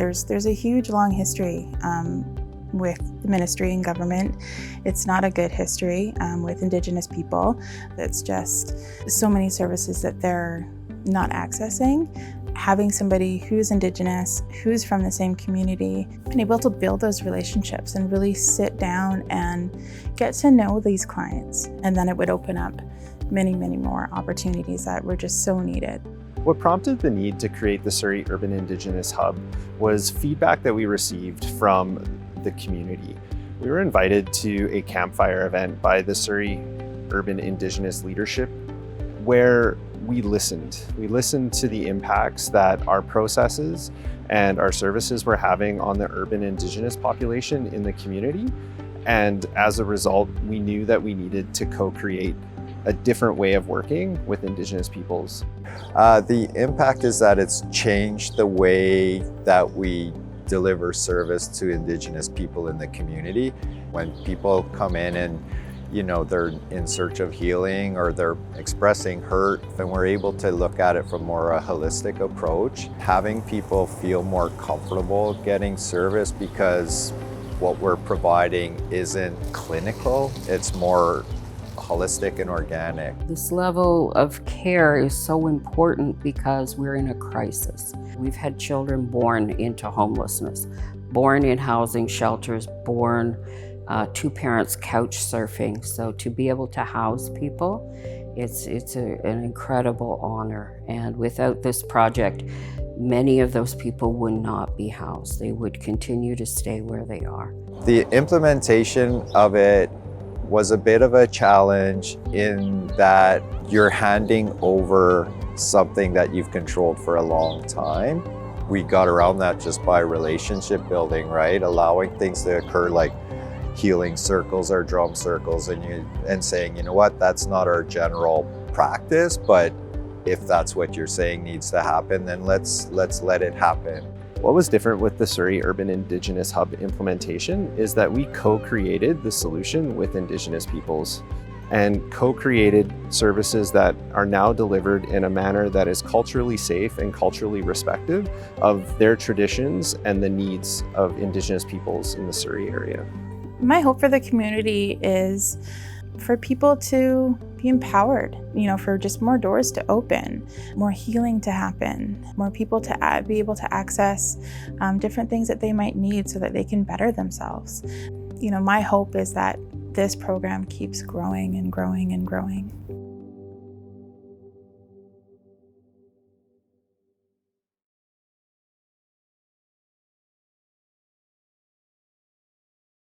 there's a huge long history with the ministry and government. It's not a good history with Indigenous people. It's just so many services that they're not accessing. Having somebody who's Indigenous, who's from the same community, and able to build those relationships and really sit down and get to know these clients. And then it would open up many, many more opportunities that were just so needed. What prompted the need to create the Surrey Urban Indigenous Hub was feedback that we received from the community. We were invited to a campfire event by the Surrey Urban Indigenous leadership where we listened. We listened to the impacts that our processes and our services were having on the urban Indigenous population in the community. And as a result, we knew that we needed to co-create a different way of working with Indigenous peoples. The impact is that it's changed the way that we deliver service to Indigenous people in the community. When people come in and they're in search of healing or they're expressing hurt, and we're able to look at it from more a holistic approach, having people feel more comfortable getting service because what we're providing isn't clinical, it's more holistic and organic. This level of care is so important because we're in a crisis. We've had children born into homelessness, born in housing shelters, born two parents couch surfing. So to be able to house people, it's an incredible honor. And without this project, many of those people would not be housed. They would continue to stay where they are. The implementation of it was a bit of a challenge in that you're handing over something that you've controlled for a long time. We got around that just by relationship building, right? Allowing things to occur like healing circles or drum circles and saying, you know what, that's not our general practice, but if that's what you're saying needs to happen, then let's let it happen. What was different with the Surrey Urban Indigenous Hub implementation is that we co-created the solution with Indigenous peoples and co-created services that are now delivered in a manner that is culturally safe and culturally respective of their traditions and the needs of Indigenous peoples in the Surrey area. My hope for the community is for people to be empowered, for just more doors to open, more healing to happen, more people to be able to access different things that they might need so that they can better themselves. My hope is that this program keeps growing and growing and growing.